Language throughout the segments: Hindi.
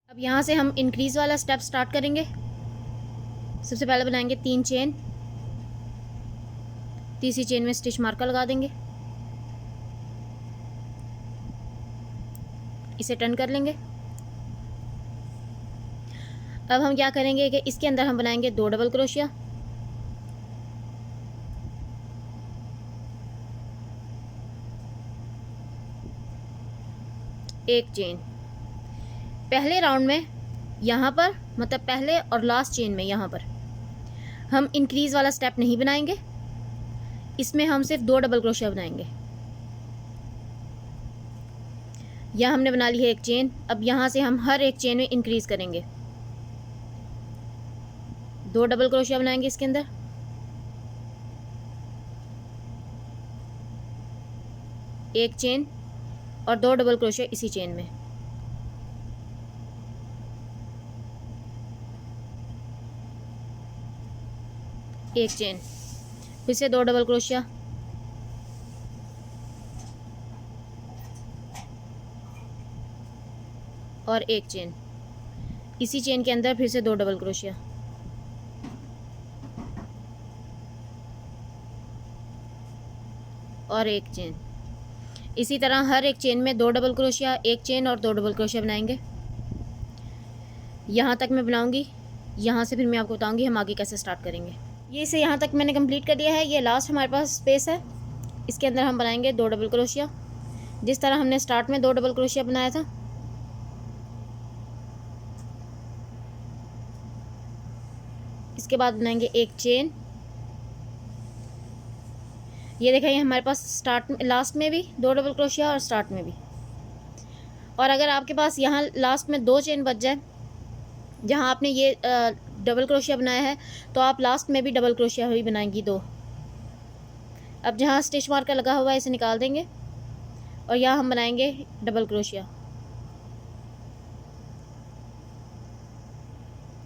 अब यहाँ से हम इंक्रीज़ वाला स्टेप स्टार्ट करेंगे। सबसे पहले बनाएंगे 3 चेन, तीसरी चेन में स्टिच मार्कर लगा देंगे, इसे टर्न कर लेंगे। अब हम क्या करेंगे कि इसके अंदर हम बनाएंगे 2 डबल क्रोशिया, एक चेन। पहले राउंड में यहाँ पर, मतलब पहले और लास्ट चेन में यहाँ पर हम इंक्रीज़ वाला स्टेप नहीं बनाएंगे, इसमें हम सिर्फ 2 डबल क्रोशिया बनाएंगे। यह हमने बना ली है एक चेन। अब यहाँ से हम हर एक चेन में इंक्रीज़ करेंगे, 2 डबल क्रोशिया बनाएंगे इसके अंदर, एक चेन और 2 डबल क्रोशिया इसी चेन में, एक चेन, फिर से 2 डबल क्रोशिया, और एक चेन, इसी चेन के अंदर फिर से 2 डबल क्रोशिया, और एक चेन। इसी तरह हर एक चेन में 2 डबल क्रोशिया, एक चेन और 2 डबल क्रोशिया बनाएंगे। यहाँ तक मैं बनाऊंगी, यहाँ से फिर मैं आपको बताऊंगी हम आगे कैसे स्टार्ट करेंगे। ये इसे यहाँ तक मैंने कंप्लीट कर दिया है। ये लास्ट हमारे पास स्पेस है, इसके अंदर हम बनाएंगे 2 डबल क्रोशिया, जिस तरह हमने स्टार्ट में 2 डबल क्रोशिया बनाया था। इसके बाद बनाएंगे एक चेन। ये देखें, हमारे पास स्टार्ट में, लास्ट में भी 2 डबल क्रोशिया और स्टार्ट में भी। और अगर आपके पास यहाँ लास्ट में 2 चेन बच जाए, जहाँ आपने ये डबल क्रोशिया बनाया है, तो आप लास्ट में भी डबल क्रोशिया ही बनाएंगी 2। अब जहाँ स्टिच मार्कर लगा हुआ है इसे निकाल देंगे और यहाँ हम बनाएंगे डबल क्रोशिया।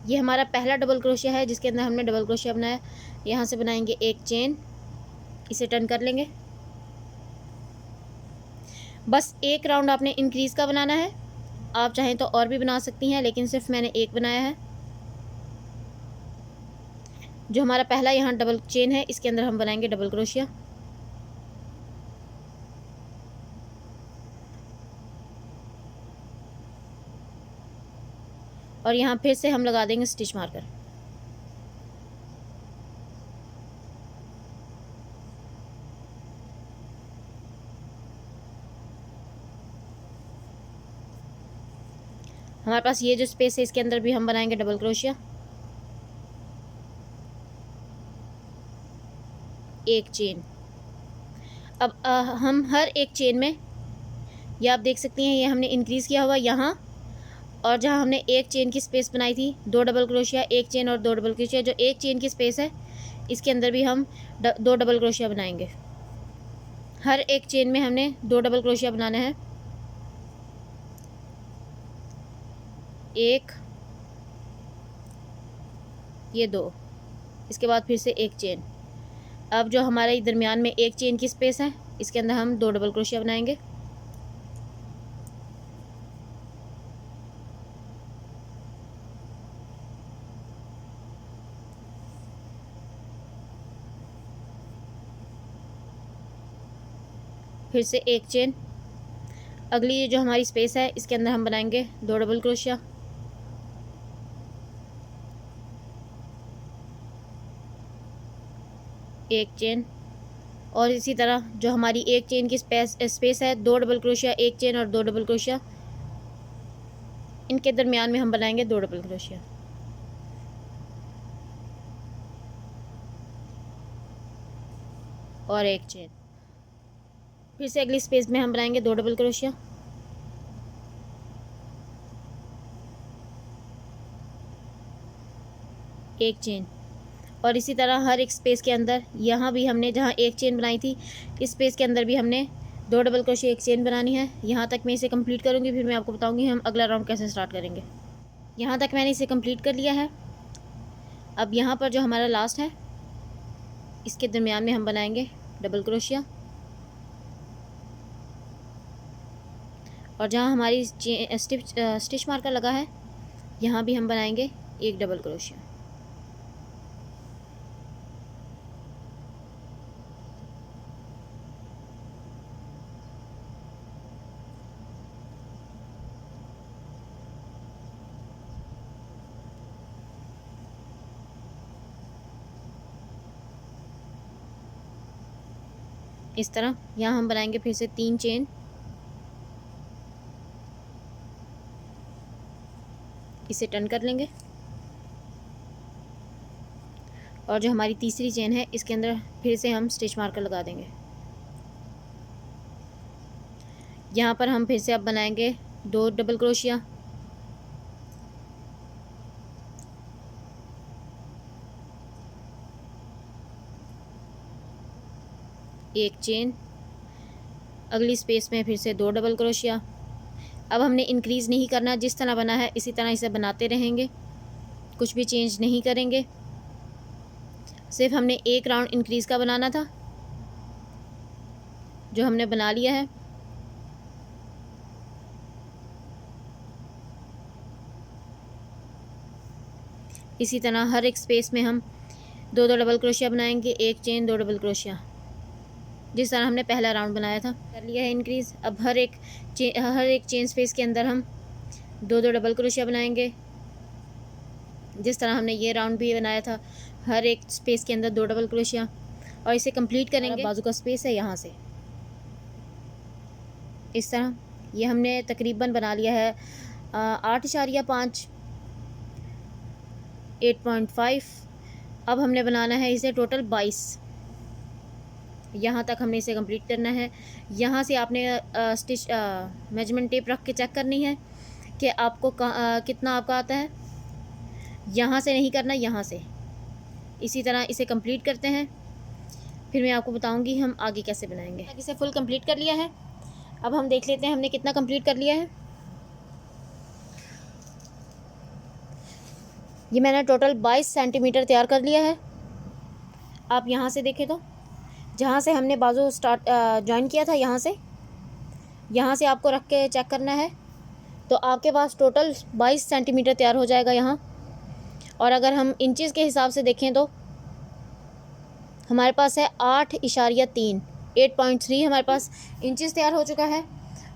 ये हमारा पहला डबल क्रोशिया है जिसके अंदर हमने डबल क्रोशिया बनाया। यहाँ से बनाएंगे एक चेन, इसे टर्न कर लेंगे। बस एक राउंड आपने इंक्रीज़ का बनाना है, आप चाहें तो और भी बना सकती हैं, लेकिन सिर्फ मैंने एक बनाया है। जो हमारा पहला यहाँ डबल चेन है, इसके अंदर हम बनाएंगे डबल क्रोशिया, और यहाँ फिर से हम लगा देंगे स्टिच मार्कर। हमारे पास ये जो स्पेस है इसके अंदर भी हम बनाएंगे डबल क्रोशिया, एक चेन। अब हम हर एक चेन में, ये आप देख सकती हैं, ये हमने इंक्रीज़ किया हुआ यहाँ, और जहाँ हमने एक चेन की स्पेस बनाई थी, 2 डबल क्रोशिया, एक चेन और 2 डबल क्रोशिया, जो एक चेन की स्पेस है इसके अंदर भी हम 2 डबल क्रोशिया बनाएंगे। हर एक चेन में हमने 2 डबल क्रोशिया बनाना है, एक, ये 2, इसके बाद फिर से एक चेन। अब जो हमारे दरमियान में एक चेन की स्पेस है, इसके अंदर हम 2 डबल क्रोशिया बनाएंगे, फिर से एक चेन। अगली जो हमारी स्पेस है इसके अंदर हम बनाएंगे 2 डबल क्रोशिया, एक चेन, और इसी तरह जो हमारी एक चेन की स्पेस है, 2 डबल क्रोशिया, एक चेन और 2 डबल क्रोशिया, इनके दरमियान में हम बनाएंगे 2 डबल क्रोशिया, और एक चेन। फिर से अगली स्पेस में हम बनाएंगे 2 डबल क्रोशिया, एक चेन, और इसी तरह हर एक स्पेस के अंदर, यहाँ भी हमने जहाँ एक चेन बनाई थी, इस स्पेस के अंदर भी हमने 2 डबल क्रोशिया, एक चेन बनानी है। यहाँ तक मैं इसे कंप्लीट करूँगी, फिर मैं आपको बताऊँगी हम अगला राउंड कैसे स्टार्ट करेंगे। यहाँ तक मैंने इसे कंप्लीट कर लिया है। अब यहाँ पर जो हमारा लास्ट है, इसके दरमियान में हम बनाएंगे डबल क्रोशिया, और जहाँ हमारी स्टिच मार्कर लगा है यहाँ भी हम बनाएंगे एक डबल क्रोशिया। इस तरह यहाँ हम बनाएंगे फिर से 3 चेन। इसे टर्न कर लेंगे और जो हमारी तीसरी चेन है इसके अंदर फिर से हम स्टिच मार्कर लगा देंगे। यहाँ पर हम फिर से अब बनाएंगे 2 डबल क्रोशिया। एक चेन, अगली स्पेस में फिर से 2 डबल क्रोशिया। अब हमने इंक्रीज़ नहीं करना, जिस तरह बना है इसी तरह इसे बनाते रहेंगे, कुछ भी चेंज नहीं करेंगे। सिर्फ हमने एक राउंड इंक्रीज़ का बनाना था जो हमने बना लिया है। इसी तरह हर एक स्पेस में हम 2 डबल क्रोशिया बनाएंगे, एक चेन 2 डबल क्रोशिया, जिस तरह हमने पहला राउंड बनाया था। कर लिया है इंक्रीज़। अब हर एक चेन स्पेस के अंदर हम 2 डबल क्रोशिया बनाएंगे, जिस तरह हमने ये राउंड भी बनाया था। हर एक स्पेस के अंदर 2 डबल क्रोशिया और इसे कंप्लीट करेंगे। बाजू का स्पेस है यहाँ से इस तरह। ये हमने तकरीबन बना लिया है 8.5 8.5। अब हमने बनाना है इसे टोटल 22। यहाँ तक हमने इसे कंप्लीट करना है। यहाँ से आपने स्टिच मेजरमेंट टेप रख के चेक करनी है कि आपको कितना आपका आता है। यहाँ से नहीं करना, यहाँ से। इसी तरह इसे कंप्लीट करते हैं, फिर मैं आपको बताऊँगी हम आगे कैसे बनाएंगे। इसे फुल कंप्लीट कर लिया है। अब हम देख लेते हैं हमने कितना कंप्लीट कर लिया है। ये मैंने टोटल 22 सेंटीमीटर तैयार कर लिया है। आप यहाँ से देखें तो जहाँ से हमने बाजू जॉइन किया था, यहाँ से आपको रख के चेक करना है, तो आपके पास टोटल 22 सेंटीमीटर तैयार हो जाएगा यहाँ। और अगर हम इंचेस के हिसाब से देखें तो हमारे पास है 8.3 8.3 हमारे पास इंचेस तैयार हो चुका है।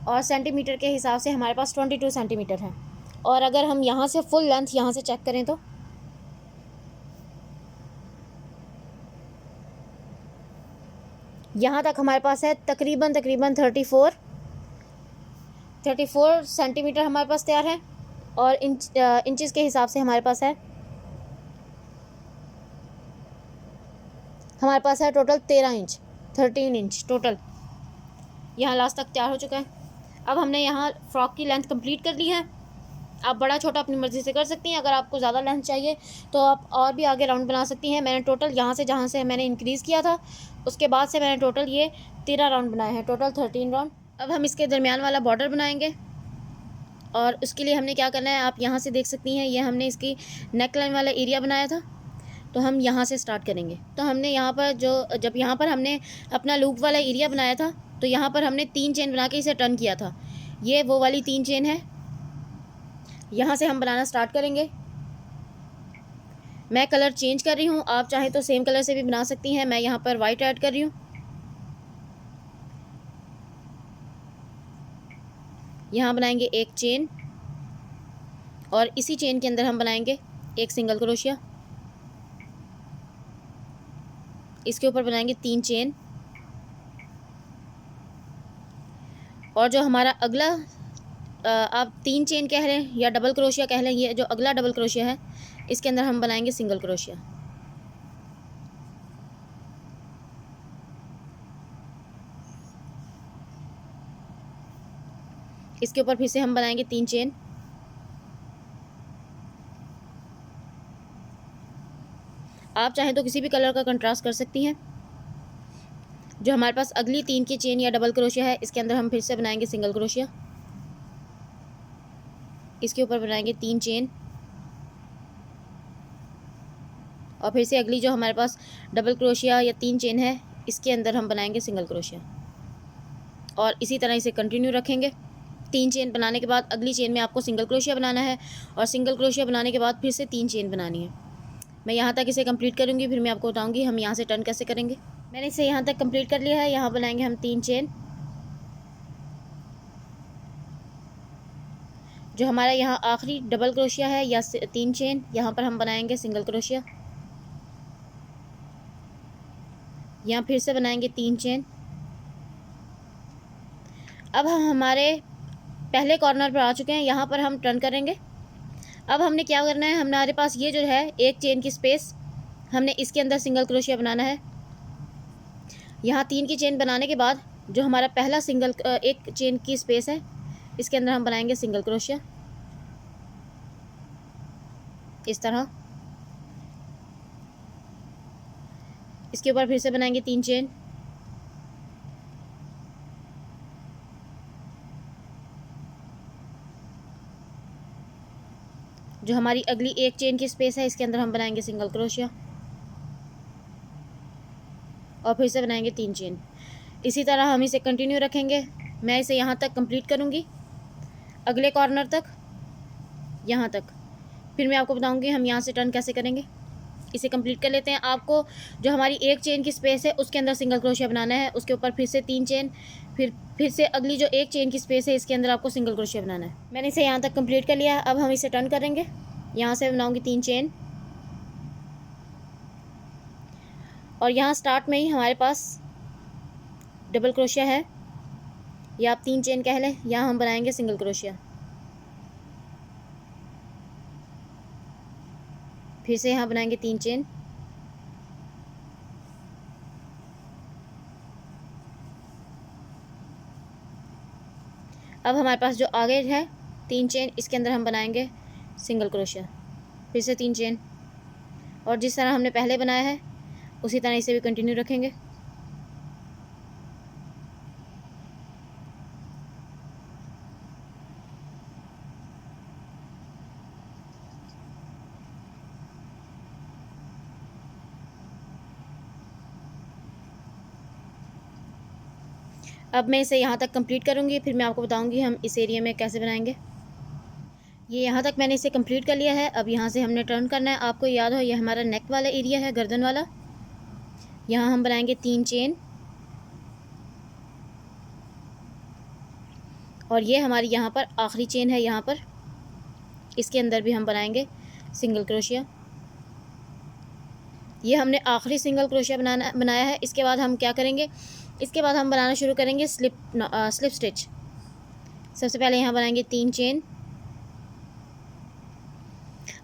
और सेंटीमीटर के हिसाब से हमारे पास 22 सेंटीमीटर है। और अगर हम यहाँ से फुल लेंथ यहाँ से चेक करें तो यहाँ तक हमारे पास है तकरीबन 34 सेंटीमीटर हमारे पास तैयार है। और इंचेस के हिसाब से हमारे पास है टोटल 13 इंच टोटल। यहाँ लास्ट तक तैयार हो चुका है। अब हमने यहाँ फ्रॉक की लेंथ कंप्लीट कर ली है। आप बड़ा छोटा अपनी मर्ज़ी से कर सकती हैं। अगर आपको ज़्यादा लेंथ चाहिए तो आप और भी आगे राउंड बना सकती हैं। मैंने टोटल यहाँ से जहाँ से मैंने इंक्रीज़ किया था उसके बाद से मैंने टोटल ये 13 राउंड बनाए हैं, टोटल 13 राउंड। अब हम इसके दरमियान वाला बॉर्डर बनाएंगे और उसके लिए हमने क्या करना है आप यहाँ से देख सकती हैं। ये हमने इसकी नेक लाइन वाला एरिया बनाया था, तो हम यहाँ से स्टार्ट करेंगे। तो हमने यहाँ पर जब यहाँ पर हमने अपना लूप वाला एरिया बनाया था तो यहाँ पर हमने 3 चेन बना के इसे टर्न किया था। ये वो वाली 3 चेन है, यहाँ से हम बनाना स्टार्ट करेंगे। मैं कलर चेंज कर रही हूँ, आप चाहें तो सेम कलर से भी बना सकती हैं। मैं यहाँ पर वाइट ऐड कर रही हूँ। यहाँ बनाएंगे एक चेन और इसी चेन के अंदर हम बनाएंगे एक सिंगल क्रोशिया। इसके ऊपर बनाएंगे 3 चेन और जो हमारा अगला आप 3 चेन कह लें या डबल क्रोशिया कह लें, ये जो अगला डबल क्रोशिया है इसके अंदर हम बनाएंगे सिंगल क्रोशिया। इसके ऊपर फिर से हम बनाएंगे 3 चेन। आप चाहें तो किसी भी कलर का कंट्रास्ट कर सकती हैं। जो हमारे पास अगली 3 की चेन या डबल क्रोशिया है इसके अंदर हम फिर से बनाएंगे सिंगल क्रोशिया। इसके ऊपर बनाएंगे 3 चेन और फिर से अगली जो हमारे पास डबल क्रोशिया या 3 चेन है इसके अंदर हम बनाएंगे सिंगल क्रोशिया। और इसी तरह इसे कंटिन्यू रखेंगे। 3 चेन बनाने के बाद अगली चेन में आपको सिंगल क्रोशिया बनाना है और सिंगल क्रोशिया बनाने के बाद फिर से 3 चेन बनानी है। मैं यहाँ तक इसे कंप्लीट करूँगी, फिर मैं आपको बताऊँगी हम यहाँ से टर्न कैसे करेंगे। मैंने इसे यहाँ तक कंप्लीट कर लिया है। यहाँ बनाएंगे हम 3 चेन। जो हमारा यहाँ आखिरी डबल क्रोशिया है या 3 चेन, यहाँ पर हम बनाएंगे सिंगल क्रोशिया। यहाँ फिर से बनाएंगे 3 चेन। अब हम हमारे पहले कॉर्नर पर आ चुके हैं, यहाँ पर हम टर्न करेंगे। अब हमने क्या करना है, हमारे पास ये जो है एक चेन की स्पेस, हमने इसके अंदर सिंगल क्रोशिया बनाना है। यहाँ 3 की चेन बनाने के बाद जो हमारा पहला एक चेन की स्पेस है, इसके अंदर हम बनाएंगे सिंगल क्रोशिया इस तरह। इसके ऊपर फिर से बनाएंगे 3 चेन। जो हमारी अगली एक चेन की स्पेस है, इसके अंदर हम बनाएंगे सिंगल क्रोशिया और फिर से बनाएंगे 3 चेन। इसी तरह हम इसे कंटिन्यू रखेंगे। मैं इसे यहाँ तक कंप्लीट करूँगी, अगले कॉर्नर तक, यहाँ तक। फिर मैं आपको बताऊँगी हम यहाँ से टर्न कैसे करेंगे। इसे कंप्लीट कर लेते हैं। आपको जो हमारी एक चेन की स्पेस है उसके अंदर सिंगल क्रोशिया बनाना है, उसके ऊपर फिर से 3 चेन, फिर से अगली जो एक चेन की स्पेस है इसके अंदर आपको सिंगल क्रोशिया बनाना है। मैंने इसे यहाँ तक कंप्लीट कर लिया है। अब हम इसे टर्न करेंगे। यहाँ से बनाऊँगी 3 चेन और यहाँ स्टार्ट में ही हमारे पास डबल क्रोशिया है या आप 3 चेन कह लें। यहाँ हम बनाएंगे सिंगल क्रोशिया। फिर से यहाँ बनाएंगे 3 चेन। अब हमारे पास जो आगे है 3 चेन, इसके अंदर हम बनाएंगे सिंगल क्रोशिया। फिर से 3 चेन और जिस तरह हमने पहले बनाया है उसी तरह इसे भी कंटिन्यू रखेंगे। अब मैं इसे यहाँ तक कंप्लीट करूँगी, फिर मैं आपको बताऊँगी हम इस एरिया में कैसे बनाएंगे। ये यहाँ तक मैंने इसे कंप्लीट कर लिया है। अब यहाँ से हमने टर्न करना है। आपको याद हो ये हमारा नेक वाला एरिया है, गर्दन वाला। यहाँ हम बनाएंगे 3 चेन और ये हमारी यहाँ पर आखिरी चेन है। यहाँ पर इसके अंदर भी हम बनाएंगे सिंगल क्रोशिया। ये हमने आखिरी सिंगल क्रोशिया बनाया है। इसके बाद हम क्या करेंगे, इसके बाद हम बनाना शुरू करेंगे स्लिप स्टिच। सबसे पहले यहाँ बनाएंगे 3 चेन।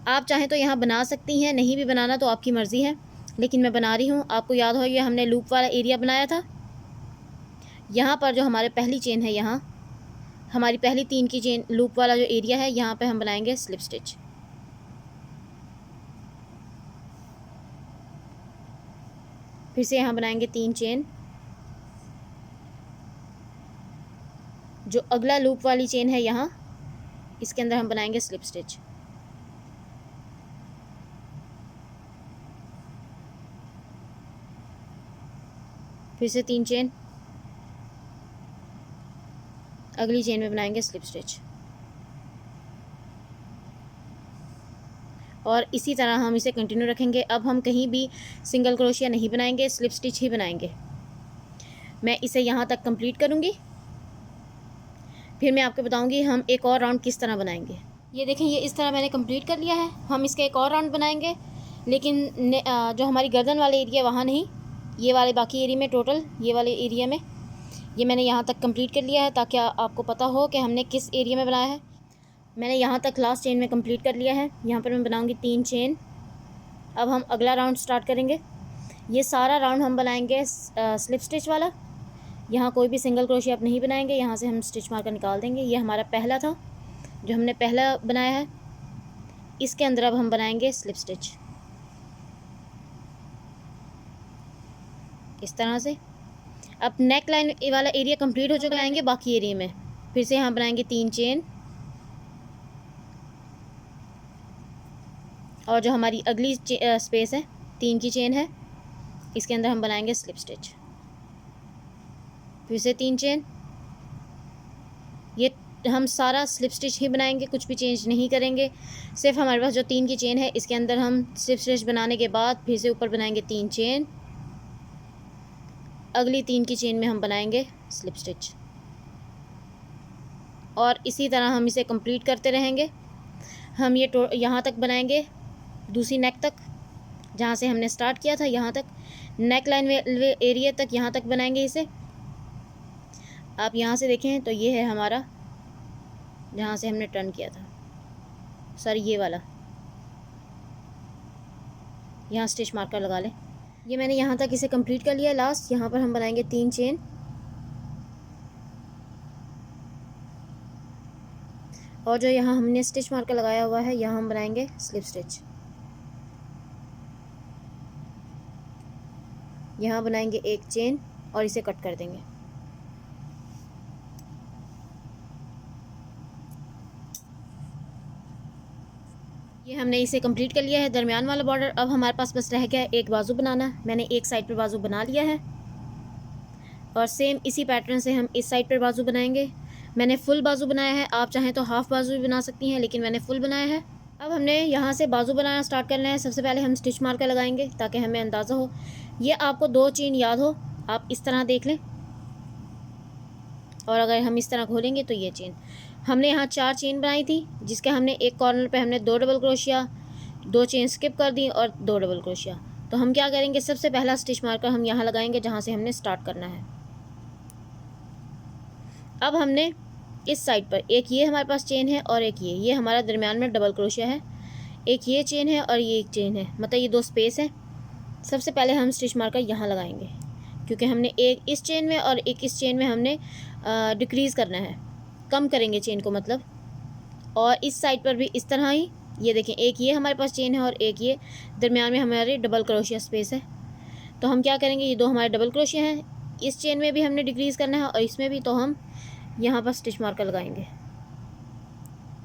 आप चाहें तो यहाँ बना सकती हैं, नहीं भी बनाना तो आपकी मर्ज़ी है, लेकिन मैं बना रही हूँ। आपको याद हो ये हमने लूप वाला एरिया बनाया था। यहाँ पर जो हमारे पहली चेन है, यहाँ हमारी पहली 3 की चेन लूप वाला जो एरिया है, यहाँ पे हम बनाएंगे स्लिप स्टिच। फिर से यहाँ बनाएंगे 3 चेन। जो अगला लूप वाली चेन है यहाँ, इसके अंदर हम बनाएंगे स्लिप स्टिच। फिर से 3 चेन, अगली चेन में बनाएंगे स्लिप स्टिच और इसी तरह हम इसे कंटिन्यू रखेंगे। अब हम कहीं भी सिंगल क्रोशिया नहीं बनाएंगे, स्लिप स्टिच ही बनाएंगे। मैं इसे यहाँ तक कंप्लीट करूँगी, फिर मैं आपको बताऊँगी हम एक और राउंड किस तरह बनाएंगे। ये देखें, ये इस तरह मैंने कंप्लीट कर लिया है। हम इसका एक और राउंड बनाएंगे, लेकिन जो हमारी गर्दन वाले एरिया वहाँ नहीं, ये वाले बाकी एरिया में, टोटल ये वाले एरिया में ये मैंने यहाँ तक कंप्लीट कर लिया है, ताकि आपको पता हो कि हमने किस एरिया में बनाया है। मैंने यहाँ तक लास्ट चेन में कंप्लीट कर लिया है। यहाँ पर मैं बनाऊँगी 3 चेन। अब हम अगला राउंड स्टार्ट करेंगे। ये सारा राउंड हम बनाएंगे स्लिप स्टिच वाला। यहाँ कोई भी सिंगल क्रोशिया आप नहीं बनाएंगे, यहाँ से हम स्टिच मार कर निकाल देंगे। ये हमारा पहला था जो हमने पहला बनाया है। इसके अंदर अब हम बनाएंगे स्लिप स्टिच इस तरह से। अब नेक लाइन वाला एरिया कंप्लीट हो चुका, आएंगे बाकी एरिया में। फिर से यहाँ बनाएंगे 3 चेन और जो हमारी अगली स्पेस है 3 की चेन है, इसके अंदर हम बनाएंगे स्लिप स्टिच। फिर से 3 चेन। ये हम सारा स्लिप स्टिच ही बनाएंगे, कुछ भी चेंज नहीं करेंगे। सिर्फ हमारे पास जो 3 की चेन है इसके अंदर हम स्लिप स्टिच बनाने के बाद फिर से ऊपर बनाएंगे 3 चेन, अगली 3 की चेन में हम बनाएंगे स्लिप स्टिच, और इसी तरह हम इसे कंप्लीट करते रहेंगे। हम ये यहाँ तक बनाएंगे, दूसरी नेक तक, जहाँ से हमने स्टार्ट किया था यहाँ तक, नेक लाइन एरिया तक यहाँ तक बनाएंगे इसे। आप यहाँ से देखें तो ये है हमारा जहाँ से हमने टर्न किया था, सॉरी ये वाला, यहाँ स्टिच मार्कर लगा लें। ये मैंने यहाँ तक इसे कंप्लीट कर लिया। लास्ट यहाँ पर हम बनाएंगे 3 चेन, और जो यहाँ हमने स्टिच मार्कर लगाया हुआ है यहाँ हम बनाएंगे स्लिप स्टिच। यहाँ बनाएंगे 1 चेन और इसे कट कर देंगे। ये हमने इसे कंप्लीट कर लिया है, दरमियान वाला बॉर्डर। अब हमारे पास बस रह गया है एक बाजू बनाना। मैंने एक साइड पर बाजू बना लिया है, और सेम इसी पैटर्न से हम इस साइड पर बाजू बनाएंगे। मैंने फुल बाजू बनाया है, आप चाहें तो हाफ बाजू भी बना सकती हैं, लेकिन मैंने फुल बनाया है। अब हमने यहाँ से बाजू बनाना स्टार्ट करना है। सबसे पहले हम स्टिच मार्कर लगाएंगे ताकि हमें अंदाज़ा हो। ये आपको 2 चेन याद हो, आप इस तरह देख लें, और अगर हम इस तरह खोलेंगे तो ये चेन। हमने यहाँ 4 चेन बनाई थी, जिसके हमने एक कॉर्नर पे हमने 2 डबल क्रोशिया, 2 चेन स्किप कर दी और 2 डबल क्रोशिया। तो हम क्या करेंगे, सबसे पहला स्टिच मार्कर हम यहाँ लगाएंगे जहाँ से हमने स्टार्ट करना है। अब हमने इस साइड पर एक ये हमारे पास चेन है और एक ये हमारा दरमियान में डबल क्रोशिया है। एक ये चेन है और ये एक चेन है, मतलब ये 2 स्पेस है। सबसे पहले हम स्टिच मार्कर यहाँ लगाएंगे, क्योंकि हमने एक इस चेन में और एक इस चेन में हमने डिक्रीज़ करना है, कम करेंगे चेन को मतलब। और इस साइड पर भी इस तरह ही, ये देखें, एक ये हमारे पास चेन है और एक ये दरमियान में हमारी डबल क्रोशिया स्पेस है। तो हम क्या करेंगे, ये 2 हमारे डबल क्रोशिया हैं, इस चेन में भी हमने डिक्रीज़ करना है और इसमें भी। तो हम यहाँ पर स्टिच मार्कर लगाएंगे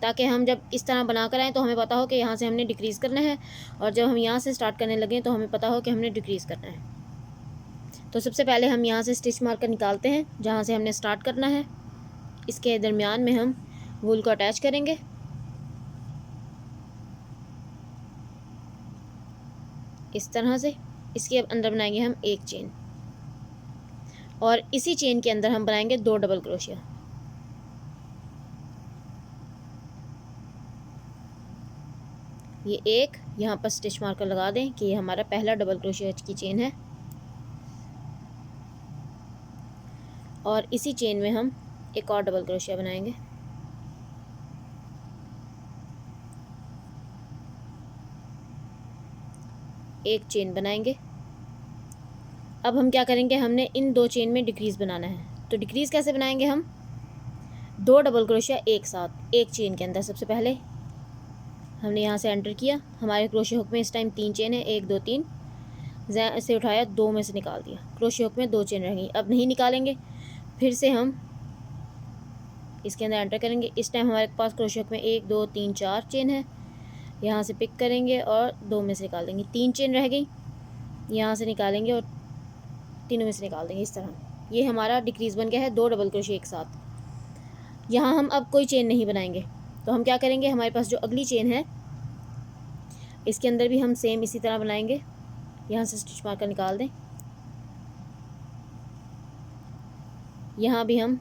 ताकि हम जब इस तरह बना कर आएँ तो हमें पता हो कि यहाँ से हमने डिक्रीज़ करना है, और जब हम यहाँ से स्टार्ट करने लगें तो हमें पता हो कि हमने डिक्रीज़ करना है। तो सबसे पहले हम यहाँ से स्टिच मार्कर निकालते हैं जहाँ से हमने स्टार्ट करना है। इसके दरमियान में हम वूल को अटैच करेंगे। इस तरह से इसके अंदर बनाएंगे हम 1 चेन, और इसी चेन के अंदर हम बनाएंगे 2 डबल क्रोशिया। ये एक यहाँ पर स्टिच मार्कर लगा दें कि ये हमारा पहला डबल क्रोशिया की चेन है, और इसी चेन में हम एक और डबल क्रोशिया बनाएंगे। एक चेन बनाएंगे। अब हम क्या करेंगे, हमने इन 2 चेन में डिक्रीज़ बनाना है। तो डिक्रीज़ कैसे बनाएंगे हम, 2 डबल क्रोशिया एक साथ एक चेन के अंदर। सबसे पहले हमने यहाँ से एंटर किया, हमारे क्रोशिया हुक में इस टाइम 3 चेन है, 1 2 3, से उठाया, 2 में से निकाल दिया, क्रोशिया हुक में 2 चेन रह गई। अब नहीं निकालेंगे, फिर से हम इसके अंदर एंटर करेंगे। इस टाइम हमारे पास क्रोशिया हुक में 1 2 3 4 चेन है, यहाँ से पिक करेंगे और 2 में से निकाल देंगे। 3 चेन रह गई, यहाँ से निकालेंगे और तीनों में से निकाल देंगे। इस तरह ये हमारा डिक्रीज़ बन गया है, 2 डबल क्रोशिया एक साथ। यहाँ हम अब कोई चेन नहीं बनाएंगे, तो हम क्या करेंगे, हमारे पास जो अगली चेन है इसके अंदर भी हम सेम इसी तरह बनाएंगे। यहाँ से स्टिच मार्कर निकाल दें, यहाँ भी हम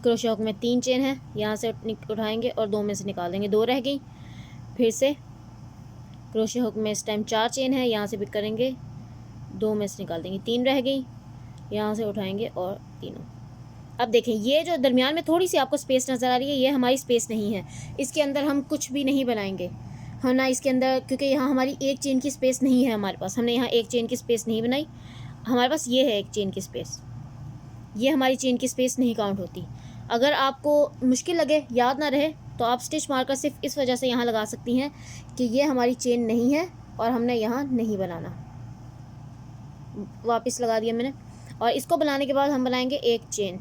क्रोशिया हुक में 3 चेन है, यहाँ से उठाएंगे और 2 में से निकाल देंगे, 2 रह गई। फिर से क्रोशिया हुक में इस टाइम 4 चेन है, यहाँ से पिक करेंगे, 2 में से निकाल देंगे, 3 रह गई, यहाँ से उठाएंगे और तीनों। अब देखें, ये जो दरमियान में थोड़ी सी आपको स्पेस नज़र आ रही है, ये हमारी स्पेस नहीं है, इसके अंदर हम कुछ भी नहीं बनाएंगे हम ना इसके अंदर, क्योंकि यहाँ हमारी 1 चेन की स्पेस नहीं है हमारे पास। हमने यहाँ 1 चेन की स्पेस नहीं बनाई, हमारे पास ये है 1 चेन की स्पेस, ये हमारी चेन की स्पेस नहीं काउंट होती। अगर आपको मुश्किल लगे, याद ना रहे, तो आप स्टिच मार्कर सिर्फ इस वजह से यहाँ लगा सकती हैं कि ये हमारी चेन नहीं है और हमने यहाँ नहीं बनाना। वापस लगा दिया मैंने, और इसको बनाने के बाद हम बनाएंगे 1 चेन।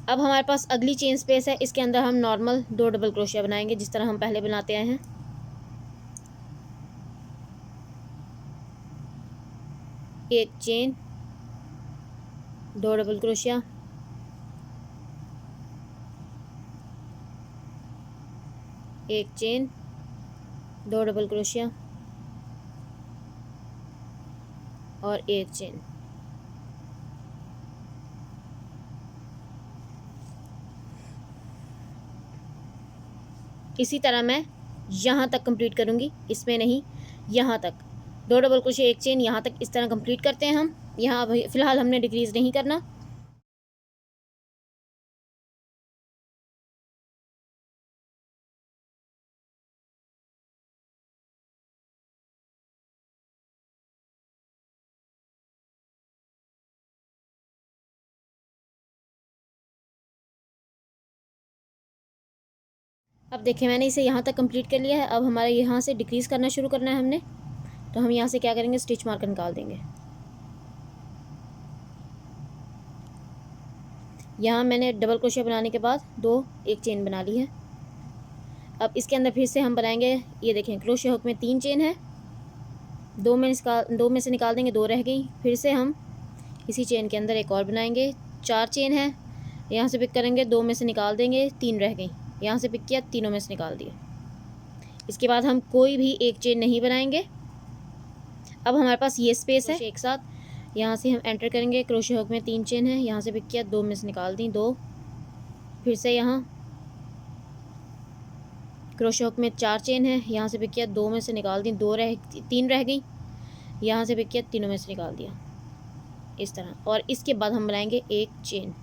अब हमारे पास अगली चेन स्पेस है, इसके अंदर हम नॉर्मल 2 डबल क्रोशिया बनाएंगे जिस तरह हम पहले बनाते आए हैं। एक चेन 2 डबल क्रोशिया, एक चेन, 2 डबल क्रोशिया और एक चेन। इसी तरह मैं यहाँ तक कंप्लीट करूँगी, इसमें नहीं, यहाँ तक 2 डबल क्रोशिया, एक चेन, यहाँ तक इस तरह कंप्लीट करते हैं हम। यहाँ अभी फ़िलहाल हमने डिक्रीज़ नहीं करना। अब देखिए मैंने इसे यहाँ तक कंप्लीट कर लिया है। अब हमारा यहाँ से डिक्रीज़ करना शुरू करना है हमने, तो हम यहाँ से क्या करेंगे, स्टिच मार्कर निकाल देंगे। यहाँ मैंने डबल क्रोशिया बनाने के बाद 2 एक चेन बना ली है। अब इसके अंदर फिर से हम बनाएंगे, ये देखें क्रोशिया हुक में 3 चेन है, 2 में से निकाल देंगे, 2 रह गई। फिर से हम इसी चेन के अंदर एक और बनाएंगे, 4 चेन है, यहाँ से पिक करेंगे, 2 में से निकाल देंगे, 3 रह गई। यहाँ से पिक किया, तीनों में से निकाल दिए। इसके बाद हम कोई भी एक चेन नहीं बनाएंगे। अब हमारे पास ये स्पेस है, एक साथ यहाँ से हम एंटर करेंगे, क्रोशिया हुक में 3 चेन है, यहाँ से पिक किया, 2 में से निकाल दी, 2। फिर से यहाँ क्रोशिया हुक में 4 चेन है, यहाँ से पिक किया, 2 में से निकाल दी, 3 रह गई। यहाँ से पिक किया, तीनों में से निकाल दिया, इस तरह। और इसके बाद हम बनाएंगे एक चेन।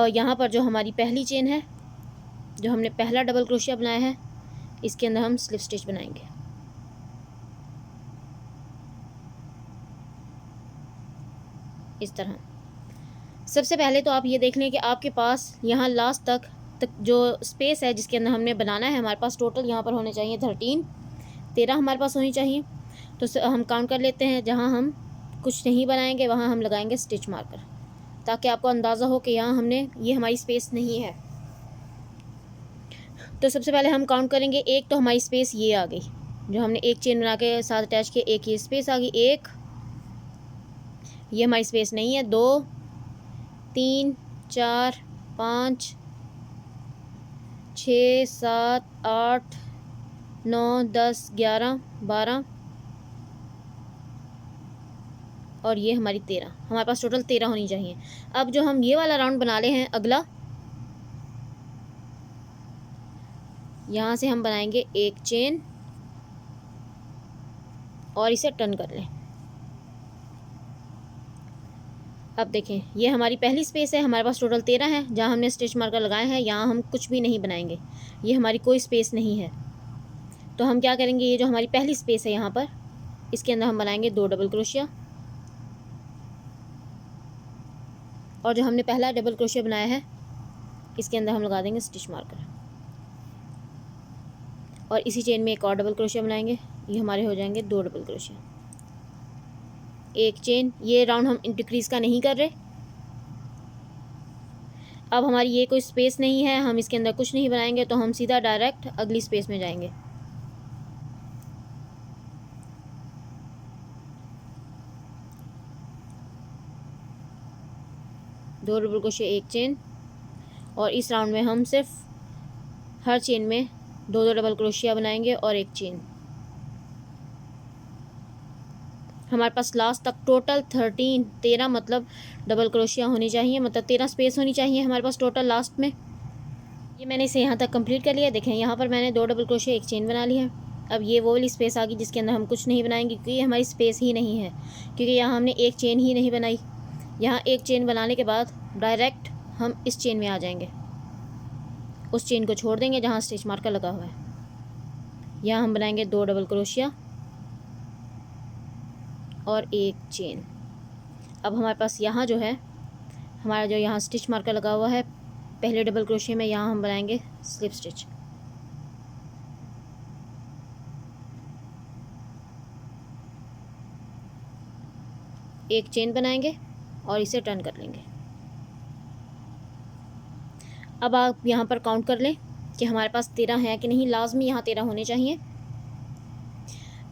यहाँ पर जो हमारी पहली चेन है, जो हमने पहला डबल क्रोशिया बनाया है, इसके अंदर हम स्लिप स्टिच बनाएंगे। इस तरह सबसे पहले तो आप ये देख लें कि आपके पास यहाँ लास्ट तक जो स्पेस है जिसके अंदर हमने बनाना है, हमारे पास टोटल यहाँ पर होने चाहिए 13 हमारे पास होनी चाहिए। तो हम काउंट कर लेते हैं, जहाँ हम कुछ नहीं बनाएंगे वहाँ हम लगाएंगे स्टिच मार्कर, ताकि आपको अंदाज़ा हो कि यहाँ हमने, ये हमारी स्पेस नहीं है। तो सबसे पहले हम काउंट करेंगे, एक तो हमारी स्पेस ये आ गई, जो हमने एक चेन बना के साथ अटैच किया, एक ये स्पेस आ गई, एक ये हमारी स्पेस नहीं है, 2 3 4 5 6 7 8 9 10 11 12 और ये हमारी 13, हमारे पास टोटल 13 होनी चाहिए। अब जो हम ये वाला राउंड बना ले हैं अगला, यहाँ से हम बनाएंगे एक चेन और इसे टर्न कर लें। अब देखें, ये हमारी पहली स्पेस है, हमारे पास टोटल 13 है, जहाँ हमने स्टिच मार्कर लगाए हैं, यहाँ हम कुछ भी नहीं बनाएंगे, ये हमारी कोई स्पेस नहीं है। तो हम क्या करेंगे, ये जो हमारी पहली स्पेस है यहाँ पर, इसके अंदर हम बनाएंगे 2 डबल क्रोशिया, और जो हमने पहला डबल क्रोशिया बनाया है इसके अंदर हम लगा देंगे स्टिच मार्कर, और इसी चेन में एक और डबल क्रोशिया बनाएंगे, ये हमारे हो जाएंगे 2 डबल क्रोशिया, एक चेन। ये राउंड हम डिक्रीज़ का नहीं कर रहे। अब हमारी ये कोई स्पेस नहीं है, हम इसके अंदर कुछ नहीं बनाएंगे, तो हम सीधा डायरेक्ट अगली स्पेस में जाएंगे। दो डबल क्रोशिया, एक चेन, और इस राउंड में हम सिर्फ हर चेन में 2 डबल क्रोशिया बनाएंगे और एक चेन। हमारे पास लास्ट तक टोटल 13 मतलब डबल क्रोशिया होनी चाहिए, मतलब 13 स्पेस होनी चाहिए हमारे पास टोटल लास्ट में। ये मैंने इसे यहाँ तक कंप्लीट कर लिया। देखें यहाँ पर मैंने 2 डबल क्रोशिया, एक चेन बना ली है। अब ये वो वाली स्पेस आ गई जिसके अंदर हम कुछ नहीं बनाएंगे, क्योंकि ये हमारी स्पेस ही नहीं है, क्योंकि यहाँ हमने एक चेन ही नहीं बनाई। यहाँ एक चेन बनाने के बाद डायरेक्ट हम इस चेन में आ जाएंगे, उस चेन को छोड़ देंगे जहाँ स्टिच मार्कर लगा हुआ है। यहाँ हम बनाएंगे 2 डबल क्रोशिया और एक चेन। अब हमारे पास यहाँ जो है, हमारा जो यहाँ स्टिच मार्कर लगा हुआ है पहले डबल क्रोशिया में, यहाँ हम बनाएंगे स्लिप स्टिच। एक चेन बनाएंगे और इसे टर्न कर लेंगे। अब आप यहाँ पर काउंट कर लें कि हमारे पास 13 है कि नहीं, लाजमी यहाँ 13 होने चाहिए।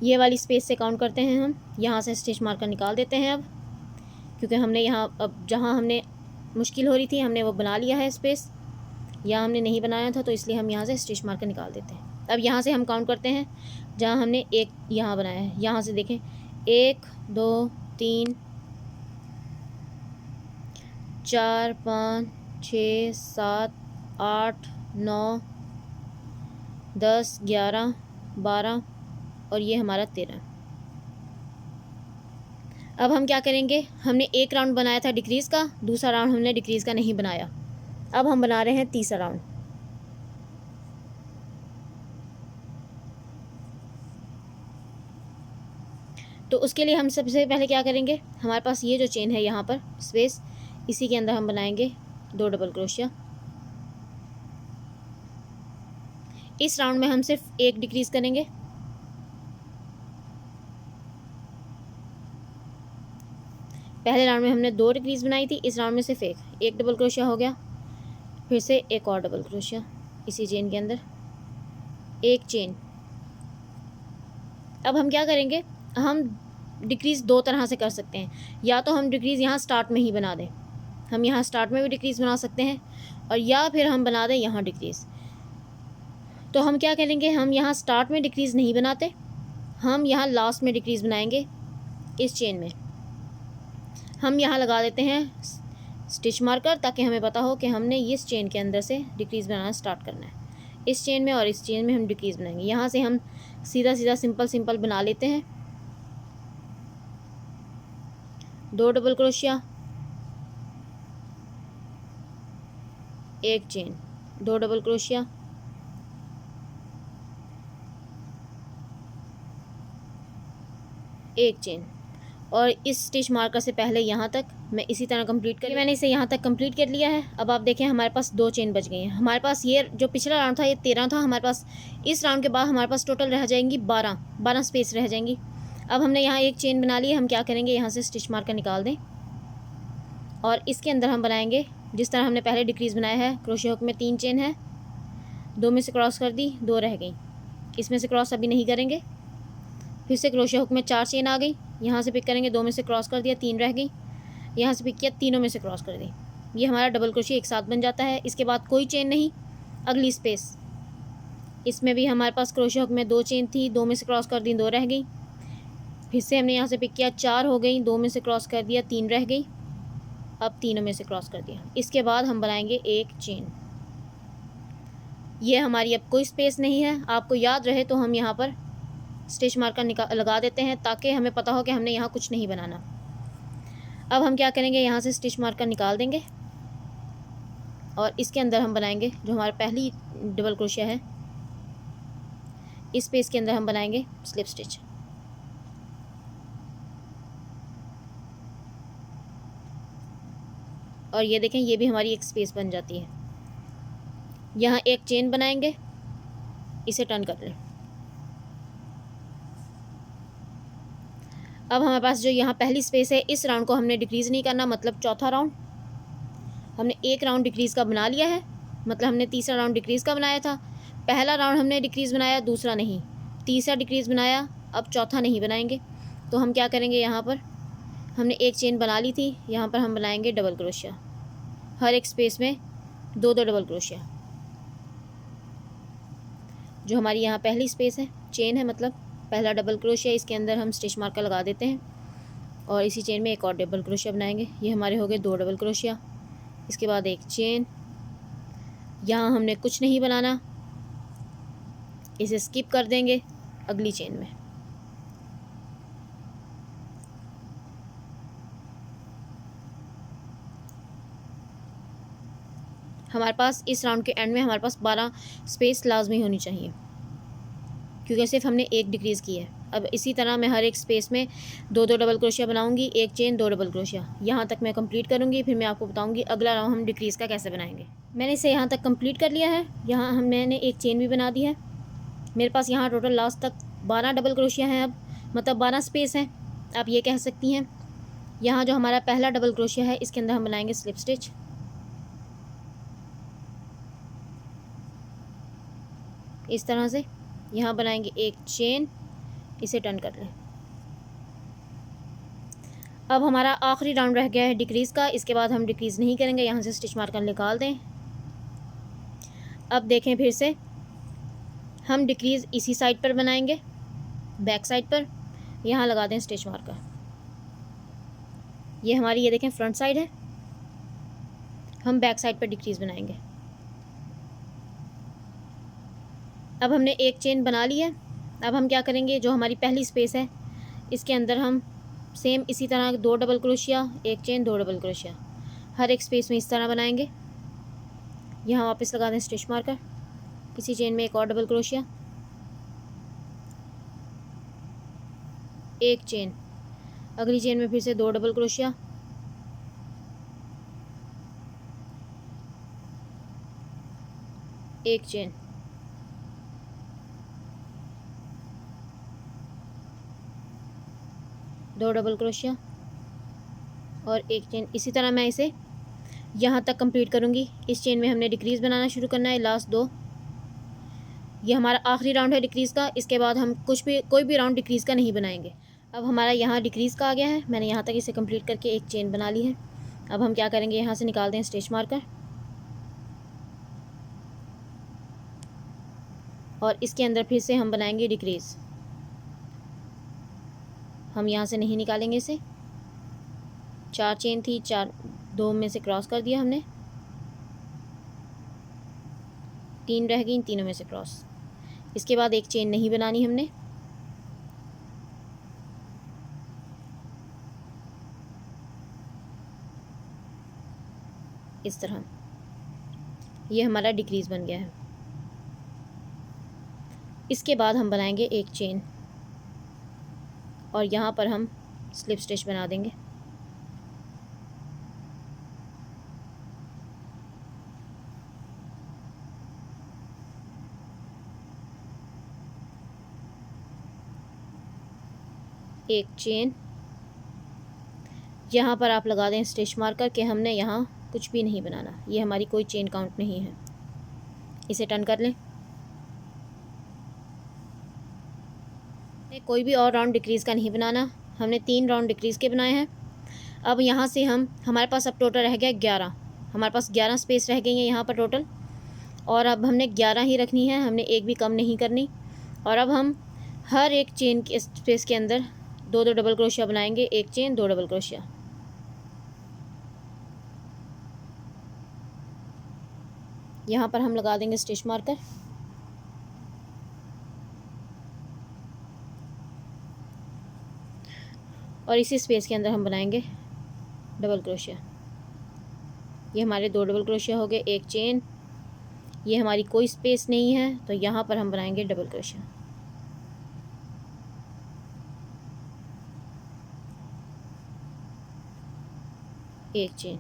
ये वाली स्पेस से काउंट करते हैं हम, यहाँ से स्टिच मार्कर निकाल देते हैं। अब क्योंकि हमने यहाँ अब जहाँ हमने मुश्किल हो रही थी हमने वो बना लिया है स्पेस, यहाँ हमने नहीं बनाया था, तो इसलिए हम यहाँ से स्टिच मार्कर निकाल देते हैं। अब यहाँ से हम काउंट करते हैं जहाँ हमने एक यहाँ बनाया है, यहाँ से देखें 1 2 3 4 5 6 7 8 9 10 11 12 और ये हमारा 13। अब हम क्या करेंगे, हमने एक राउंड बनाया था डिक्रीज़ का, दूसरा राउंड हमने डिक्रीज़ का नहीं बनाया। अब हम बना रहे हैं तीसरा राउंड। तो उसके लिए हम सबसे पहले क्या करेंगे, हमारे पास ये जो चेन है यहाँ पर स्पेस, इसी के अंदर हम बनाएंगे 2 डबल क्रोशिया। इस राउंड में हम सिर्फ एक डिक्रीज़ करेंगे। पहले राउंड में हमने 2 डिक्रीज़ बनाई थी, इस राउंड में सिर्फ एक डबल क्रोशिया हो गया। फिर से एक और डबल क्रोशिया इसी चेन के अंदर, एक चेन। अब हम क्या करेंगे, हम डिक्रीज़ 2 तरह से कर सकते हैं। या तो हम डिक्रीज़ यहाँ स्टार्ट में ही बना दें, हम यहाँ स्टार्ट में भी डिक्रीज़ बना सकते हैं, और या फिर हम बना दें यहाँ डिक्रीज़। तो हम क्या करेंगे, हम यहाँ स्टार्ट में डिक्रीज़ नहीं बनाते, हम यहाँ लास्ट में डिक्रीज़ बनाएंगे। इस चेन में हम यहाँ लगा देते हैं स्टिच मार्कर, ताकि हमें पता हो कि हमने इस चेन के अंदर से डिक्रीज़ बनाना स्टार्ट करना है। इस चेन में और इस चेन में हम डिक्रीज़ बनाएंगे। यहाँ से हम सीधा सीधा सिंपल बना लेते हैं। 2 डबल क्रोशिया, एक चेन, 2 डबल क्रोशिया, एक चेन। और इस स्टिच मार्कर से पहले यहाँ तक मैं इसी तरह कंप्लीट कर, मैंने इसे यहाँ तक कंप्लीट कर लिया है। अब आप देखें हमारे पास 2 चेन बच गई हैं। हमारे पास ये जो पिछला राउंड था ये 13 था हमारे पास। इस राउंड के बाद हमारे पास टोटल रह जाएंगी 12 स्पेस रह जाएंगी। अब हमने यहाँ एक चेन बना ली है, हम क्या करेंगे, यहाँ से स्टिच मार्कर निकाल दें और इसके अंदर हम बनाएंगे जिस तरह हमने पहले डिक्रीज़ बनाया है। क्रोशिया हुक में 3 चेन है, 2 में से क्रॉस कर दी, 2 रह गई, इसमें से क्रॉस अभी नहीं करेंगे। फिर से क्रोशिया हुक में 4 चेन आ गई, यहाँ से पिक करेंगे, 2 में से क्रॉस कर दिया, 3 रह गई, यहाँ से पिक किया, तीनों में से क्रॉस कर दी। ये हमारा डबल क्रोशिया एक साथ बन जाता है। इसके बाद कोई चेन नहीं, अगली स्पेस। इसमें भी हमारे पास क्रोशिया हुक में 2 चेन थी, 2 में से क्रॉस कर दी, 2 रह गई। फिर से हमने यहाँ से पिक किया, 4 हो गई, 2 में से क्रॉस कर दिया, 3 रह गई, अब तीनों में से क्रॉस कर दिया। इसके बाद हम बनाएंगे एक चेन। ये हमारी अब कोई स्पेस नहीं है। आपको याद रहे तो हम यहाँ पर स्टिच मार्कर लगा देते हैं, ताकि हमें पता हो कि हमने यहाँ कुछ नहीं बनाना। अब हम क्या करेंगे, यहाँ से स्टिच मार्कर निकाल देंगे और इसके अंदर हम बनाएंगे जो हमारा पहली डबल क्रोशिया है, इस स्पेस के अंदर हम बनाएंगे स्लिप स्टिच। और ये देखें, ये भी हमारी एक स्पेस बन जाती है। यहाँ एक चेन बनाएंगे, इसे टर्न कर लें। अब हमारे पास जो यहाँ पहली स्पेस है, इस राउंड को हमने डिक्रीज़ नहीं करना, मतलब चौथा राउंड हमने एक राउंड डिक्रीज़ का बना लिया है, मतलब हमने तीसरा राउंड डिक्रीज़ का बनाया था। पहला राउंड हमने डिक्रीज़ बनाया, दूसरा नहीं, तीसरा डिक्रीज़ बनाया, अब चौथा नहीं बनाएंगे। तो हम क्या करेंगे, यहाँ पर हमने एक चेन बना ली थी, यहाँ पर हम बनाएंगे डबल क्रोशिया। हर एक स्पेस में 2 डबल क्रोशिया। जो हमारी यहाँ पहली स्पेस है, चेन है, मतलब पहला डबल क्रोशिया, इसके अंदर हम स्टिच मार्कर लगा देते हैं और इसी चेन में एक और डबल क्रोशिया बनाएंगे। ये हमारे हो गए 2 डबल क्रोशिया। इसके बाद एक चेन, यहाँ हमने कुछ नहीं बनाना, इसे स्किप कर देंगे अगली चेन में। हमारे पास इस राउंड के एंड में हमारे पास 12 स्पेस लाजमी होनी चाहिए, क्योंकि सिर्फ हमने एक डिक्रीज़ की है। अब इसी तरह मैं हर एक स्पेस में 2 डबल क्रोशिया बनाऊंगी, एक चेन, 2 डबल क्रोशिया, यहाँ तक मैं कंप्लीट करूँगी। फिर मैं आपको बताऊँगी अगला राउंड हम डिक्रीज़ का कैसे बनाएंगे। मैंने इसे यहाँ तक कंप्लीट कर लिया है। यहाँ मैंने एक चेन भी बना दी है। मेरे पास यहाँ टोटल लास्ट तक 12 डबल क्रोशिया हैं, अब मतलब 12 स्पेस हैं, आप ये कह सकती हैं। यहाँ जो हमारा पहला डबल क्रोशिया है, इसके अंदर हम बनाएंगे स्लिप स्टिच। इस तरह से यहाँ बनाएंगे एक चेन, इसे टर्न कर लें। अब हमारा आखिरी राउंड रह गया है डिक्रीज़ का, इसके बाद हम डिक्रीज़ नहीं करेंगे। यहाँ से स्टिच मार्कर निकाल दें। अब देखें फिर से हम डिक्रीज़ इसी साइड पर बनाएंगे, बैक साइड पर। यहाँ लगा दें स्टिच मार्कर। ये हमारी, ये देखें फ्रंट साइड है, हम बैक साइड पर डिक्रीज़ बनाएंगे। अब हमने एक चेन बना ली है। अब हम क्या करेंगे, जो हमारी पहली स्पेस है इसके अंदर हम सेम इसी तरह 2 डबल क्रोशिया, एक चेन, 2 डबल क्रोशिया हर एक स्पेस में इस तरह बनाएंगे। यहाँ वापस लगा दें स्टिच मार्कर, इसी चेन में एक और डबल क्रोशिया, एक चेन, अगली चेन में फिर से 2 डबल क्रोशिया, एक चेन, दो डबल क्रोशिया और एक चेन। इसी तरह मैं इसे यहाँ तक कंप्लीट करूँगी। इस चेन में हमने डिक्रीज़ बनाना शुरू करना है, लास्ट 2। ये हमारा आखिरी राउंड है डिक्रीज़ का। इसके बाद हम कोई भी राउंड डिक्रीज़ का नहीं बनाएंगे। अब हमारा यहाँ डिक्रीज़ का आ गया है। मैंने यहाँ तक इसे कंप्लीट करके एक चेन बना ली है। अब हम क्या करेंगे, यहाँ से निकाल दें स्टिच मार्कर और इसके अंदर फिर से हम बनाएंगे डिक्रीज़। हम यहाँ से नहीं निकालेंगे इसे। 4 चेन थी, 2 में से क्रॉस कर दिया हमने, 3 रह गई, तीनों में से क्रॉस। इसके बाद एक चेन नहीं बनानी हमने। इस तरह ये हमारा डिक्रीज़ बन गया है। इसके बाद हम बनाएंगे एक चेन और यहाँ पर हम स्लिप स्टिच बना देंगे। एक चेन, यहाँ पर आप लगा दें स्टिच मार्कर कि हमने यहाँ कुछ भी नहीं बनाना, ये हमारी कोई चेन काउंट नहीं है। इसे टर्न कर लें। कोई भी और राउंड डिक्रीज़ का नहीं बनाना, हमने 3 राउंड डिक्रीज़ के बनाए हैं। अब यहाँ से हमारे पास अब टोटल रह गया 11। हमारे पास 11 स्पेस रह गई हैं यहाँ पर टोटल, और अब हमने 11 ही रखनी है, हमने एक भी कम नहीं करनी। और अब हम हर एक चेन के स्पेस के अंदर 2 डबल क्रोशिया बनाएंगे, एक चेन, 2 डबल क्रोशिया। यहाँ पर हम लगा देंगे स्टिच मार्कर और इसी स्पेस के अंदर हम बनाएंगे डबल क्रोशिया। ये हमारे 2 डबल क्रोशिया हो गए, एक चेन। ये हमारी कोई स्पेस नहीं है तो यहाँ पर हम बनाएंगे डबल क्रोशिया। एक चेन,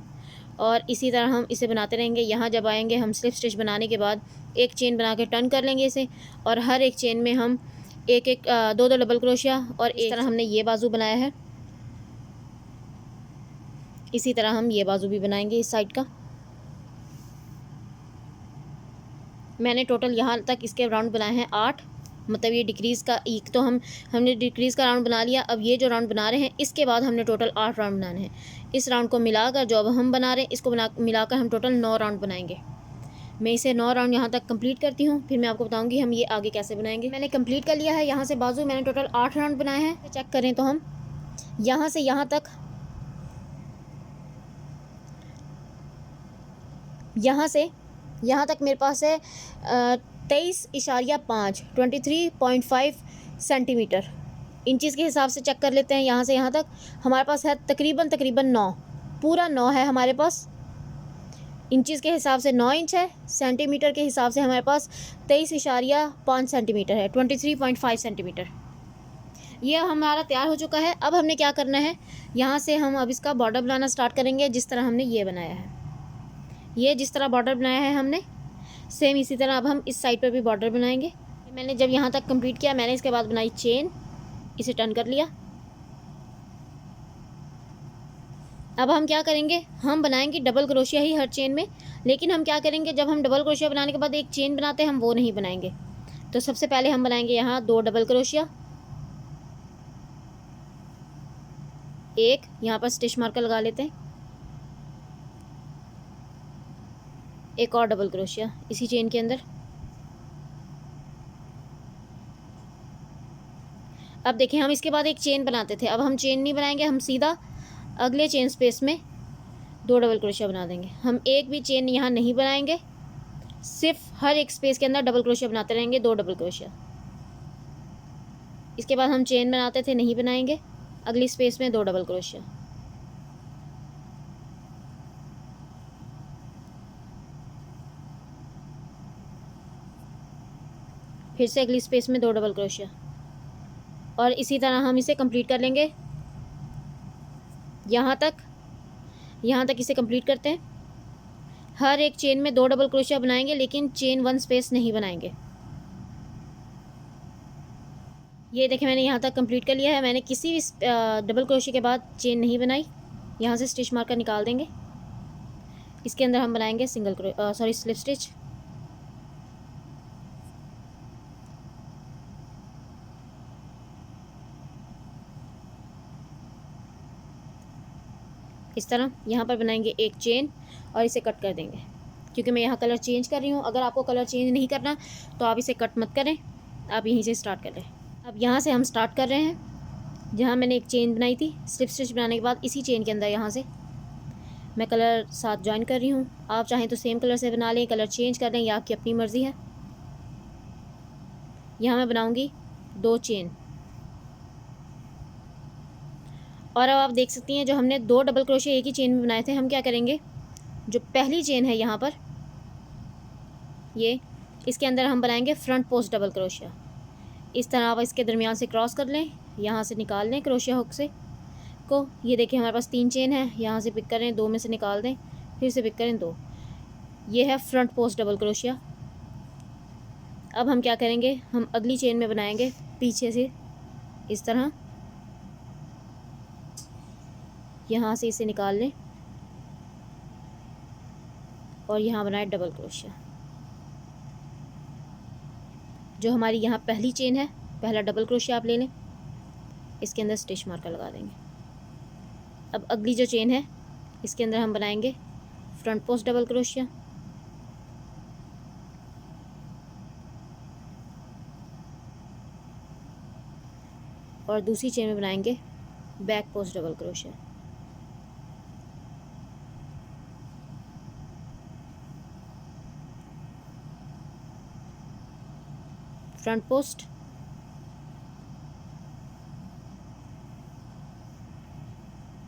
और इसी तरह हम इसे बनाते रहेंगे। यहाँ जब आएंगे हम स्लिप स्टिच बनाने के बाद एक चेन बना के टर्न कर लेंगे इसे, और हर एक चेन में हम एक 2 डबल क्रोशिया, और इस तरह हमने ये बाजू बनाया है। इसी तरह हम ये बाजू भी बनाएंगे इस साइड का। मैंने टोटल यहाँ तक इसके राउंड बनाए हैं 8, मतलब ये डिक्रीज़ का एक तो हमने डिक्रीज़ का राउंड बना लिया। अब ये जो राउंड बना रहे हैं इसके बाद हमने टोटल 8 राउंड बनाने हैं। इस राउंड को मिलाकर जो अब हम बना रहे हैं इसको मिलाकर हम टोटल 9 राउंड बनाएंगे। मैं इसे 9 राउंड यहाँ तक कंप्लीट करती हूँ, फिर मैं आपको बताऊँगी हम ये आगे कैसे बनाएंगे। मैंने कंप्लीट कर लिया है। यहाँ से बाजू मैंने टोटल 8 राउंड बनाए हैं। चेक करें तो हम यहाँ से यहाँ तक, यहाँ तक मेरे पास है 23.5 सेंटीमीटर। इंचज़ के हिसाब से चेक कर लेते हैं। यहाँ से यहाँ तक हमारे पास है तकरीबन 9, पूरा 9 है हमारे पास। इंचज़ के हिसाब से 9 इंच है, सेंटीमीटर के हिसाब से हमारे पास 23.5 सेंटीमीटर है, 23.5 सेंटीमीटर। ये हमारा तैयार हो चुका है। अब हमने क्या करना है, यहाँ से हम अब इसका बॉर्डर बनाना स्टार्ट करेंगे। जिस तरह हमने ये बनाया है, ये जिस तरह बॉर्डर बनाया है हमने, सेम इसी तरह अब हम इस साइड पर भी बॉर्डर बनाएंगे। मैंने जब यहाँ तक कंप्लीट किया, मैंने इसके बाद बनाई चेन, इसे टर्न कर लिया। अब हम क्या करेंगे, हम बनाएंगे डबल क्रोशिया ही हर चेन में। लेकिन हम क्या करेंगे, जब हम डबल क्रोशिया बनाने के बाद एक चेन बनाते हैं, हम वो नहीं बनाएंगे। तो सबसे पहले हम बनाएंगे यहाँ 2 डबल क्रोशिया, एक यहाँ पर स्टिच मार्कर लगा लेते हैं, एक और डबल क्रोशिया इसी चेन के अंदर। अब देखिए हम इसके बाद एक चेन बनाते थे, अब हम चेन नहीं बनाएंगे, हम सीधा अगले चेन स्पेस में 2 डबल क्रोशिया बना देंगे। हम एक भी चेन यहाँ नहीं बनाएंगे, सिर्फ हर एक स्पेस के अंदर डबल क्रोशिया बनाते रहेंगे, 2 डबल क्रोशिया। इसके बाद हम चेन बनाते थे, नहीं बनाएंगे, अगली स्पेस में 2 डबल क्रोशिया। फिर से अगली स्पेस में 2 डबल क्रोशिया, और इसी तरह हम इसे कंप्लीट कर लेंगे। यहाँ तक इसे कंप्लीट करते हैं। हर एक चेन में 2 डबल क्रोशिया बनाएंगे, लेकिन चेन 1 स्पेस नहीं बनाएंगे। ये देखिए मैंने यहाँ तक कंप्लीट कर लिया है। मैंने किसी भी डबल क्रोशिया के बाद चेन नहीं बनाई। यहाँ से स्टिच मार्कर निकाल देंगे, इसके अंदर हम बनाएंगे स्लिप स्टिच। इस तरह यहाँ पर बनाएंगे एक चेन और इसे कट कर देंगे, क्योंकि मैं यहाँ कलर चेंज कर रही हूँ। अगर आपको कलर चेंज नहीं करना तो आप इसे कट मत करें, आप यहीं से स्टार्ट कर लें। अब यहाँ से हम स्टार्ट कर रहे हैं, जहाँ मैंने एक चेन बनाई थी। स्लिप स्टिच बनाने के बाद इसी चेन के अंदर यहाँ से मैं कलर साथ ज्वाइन कर रही हूँ। आप चाहें तो सेम कलर से बना लें, कलर चेंज कर लें, या आपकी अपनी मर्ज़ी है। यहाँ मैं बनाऊँगी 2 चेन, और अब आप देख सकती हैं जो हमने 2 डबल क्रोशिया एक ही चेन में बनाए थे, हम क्या करेंगे, जो पहली चेन है यहाँ पर, ये इसके अंदर हम बनाएंगे फ्रंट पोस्ट डबल क्रोशिया। इस तरह आप इसके दरमियान से क्रॉस कर लें, यहाँ से निकाल लें क्रोशिया हुक से को। ये देखिए हमारे पास 3 चेन है, यहाँ से पिक करें, 2 में से निकाल दें, फिर से पिक करें 2। ये है फ्रंट पोस्ट डबल क्रोशिया। अब हम क्या करेंगे, हम अगली चेन में बनाएंगे पीछे से इस तरह, यहाँ से इसे निकाल लें और यहाँ बनाए डबल क्रोशिया। जो हमारी यहाँ पहली चेन है, पहला डबल क्रोशिया आप ले लें, इसके अंदर स्टिच मार्कर लगा देंगे। अब अगली जो चेन है, इसके अंदर हम बनाएंगे फ्रंट पोस्ट डबल क्रोशिया, और दूसरी चेन में बनाएंगे back post double crochet. Front post,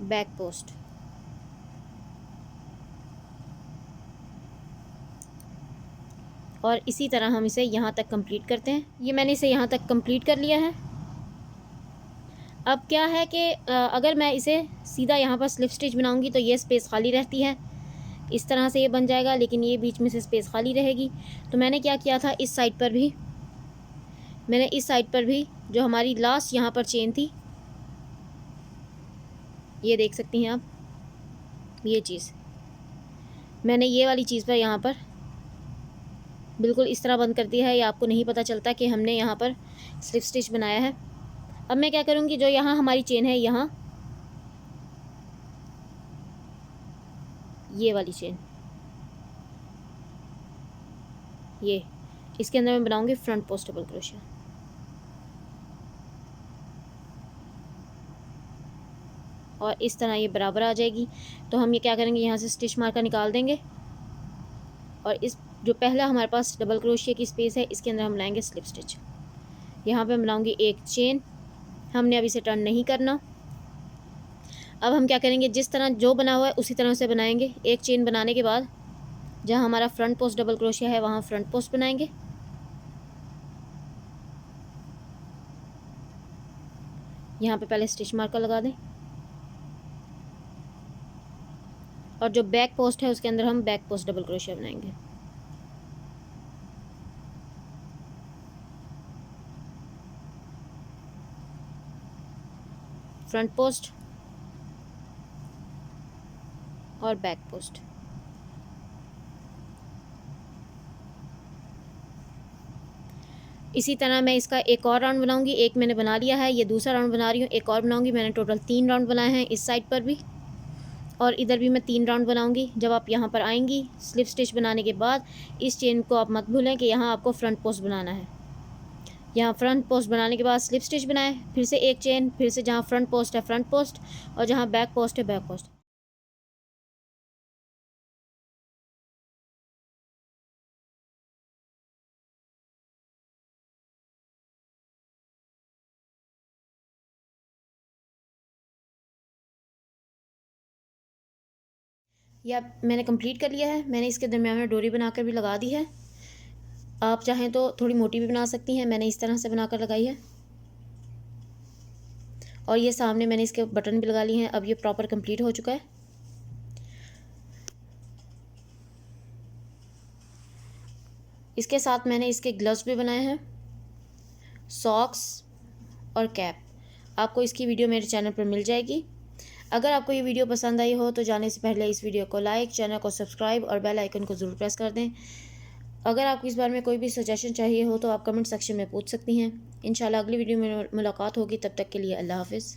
back post, और इसी तरह हम इसे यहाँ तक कंप्लीट करते हैं। ये मैंने इसे यहाँ तक कंप्लीट कर लिया है। अब क्या है कि अगर मैं इसे सीधा यहाँ पर स्लिप स्टिच बनाऊँगी तो ये स्पेस खाली रहती है, इस तरह से ये बन जाएगा, लेकिन ये बीच में से स्पेस खाली रहेगी। तो मैंने क्या किया था, इस साइड पर भी जो हमारी लास्ट यहाँ पर चेन थी, ये देख सकती हैं आप, ये चीज़ मैंने ये वाली चीज़ पर यहाँ पर बिल्कुल इस तरह बंद कर दिया है। ये आपको नहीं पता चलता कि हमने यहाँ पर स्लिप स्टिच बनाया है। अब मैं क्या करूँगी, जो यहाँ हमारी चेन है, यहाँ ये वाली चेन, ये इसके अंदर मैं बनाऊँगी फ्रंट पोस्ट डबल क्रोशिया। और इस तरह ये बराबर आ जाएगी। तो हम ये क्या करेंगे, यहाँ से स्टिच मार्कर निकाल देंगे, और इस जो पहला हमारे पास डबल क्रोशिया की स्पेस है, इसके अंदर हम लाएंगे स्लिप स्टिच। यहाँ पे बनाऊँगी एक चेन, हमने अब इसे टर्न नहीं करना। अब हम क्या करेंगे, जिस तरह जो बना हुआ है उसी तरह से बनाएंगे। एक चेन बनाने के बाद जहाँ हमारा फ्रंट पोस्ट डबल क्रोशिया है, वहाँ फ्रंट पोस्ट बनाएंगे। यहाँ पे पहले स्टिच मार्कर लगा दें, और जो बैक पोस्ट है उसके अंदर हम बैक पोस्ट डबल क्रोशिया बनाएंगे। फ्रंट पोस्ट और बैक पोस्ट, इसी तरह मैं इसका एक और राउंड बनाऊंगी। एक मैंने बना लिया है, ये दूसरा राउंड बना रही हूँ, एक और बनाऊंगी। मैंने टोटल 3 राउंड बनाए हैं इस साइड पर भी, और इधर भी मैं 3 राउंड बनाऊंगी। जब आप यहाँ पर आएंगी स्लिप स्टिच बनाने के बाद, इस चेन को आप मत भूलें कि यहाँ आपको फ्रंट पोस्ट बनाना है। यहाँ फ्रंट पोस्ट बनाने के बाद स्लिप स्टिच बनाएं, फिर से एक चेन, फिर से जहाँ फ्रंट पोस्ट है फ्रंट पोस्ट, और जहाँ बैक पोस्ट है बैक पोस्ट। या मैंने कंप्लीट कर लिया है। मैंने इसके दरम्यान में डोरी बनाकर भी लगा दी है। आप चाहें तो थोड़ी मोटी भी बना सकती हैं, मैंने इस तरह से बनाकर लगाई है। और ये सामने मैंने इसके बटन भी लगा लिए हैं। अब ये प्रॉपर कंप्लीट हो चुका है। इसके साथ मैंने इसके ग्लव्स भी बनाए हैं, सॉक्स और कैप। आपको इसकी वीडियो मेरे चैनल पर मिल जाएगी। अगर आपको ये वीडियो पसंद आई हो तो जाने से पहले इस वीडियो को लाइक, चैनल को सब्सक्राइब और बेल आइकन को ज़रूर प्रेस कर दें। अगर आपको इस बारे में कोई भी सजेशन चाहिए हो तो आप कमेंट सेक्शन में पूछ सकती हैं। इंशाल्लाह अगली वीडियो में मुलाकात होगी। तब तक के लिए अल्लाह हाफ़िज़।